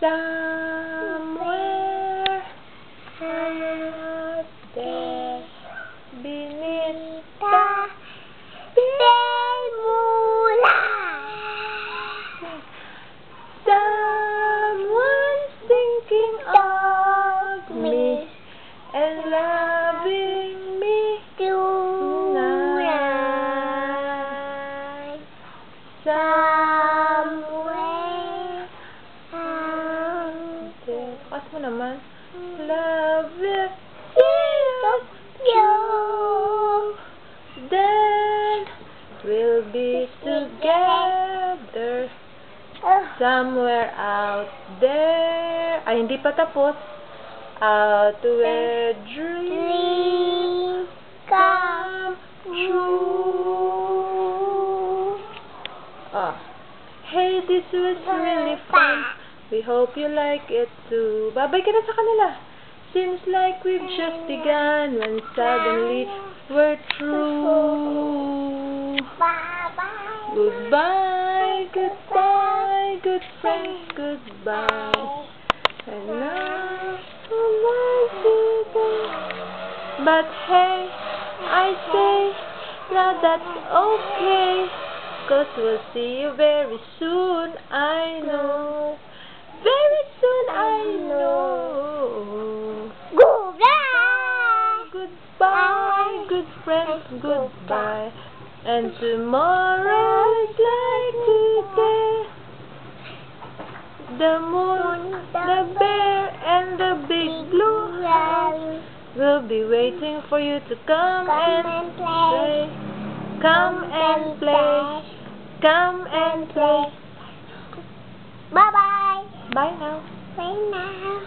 Somewhere out there beneath the someone's thinking of me and loving me tonight. Somewhere out there. Kas mo naman. Love with you. Then we'll be together. Somewhere out there. Ay, hindi pa tapos. Out where dreams come true. Hey, this was really fun. We hope you like it too. Babay ka na sa kanila. Seems like we've just begun when suddenly we're through. Goodbye, goodbye, good friends, goodbye. And now, but hey, I say, now that's okay, 'cause we'll see you very soon, I know. Very soon, I know. Goodbye, good friends, goodbye. And tomorrow is like today. The moon, the bear, and the big blue house will be waiting for you to come and play. Come and play. Come and play. Bye-bye. Bye now. Bye now.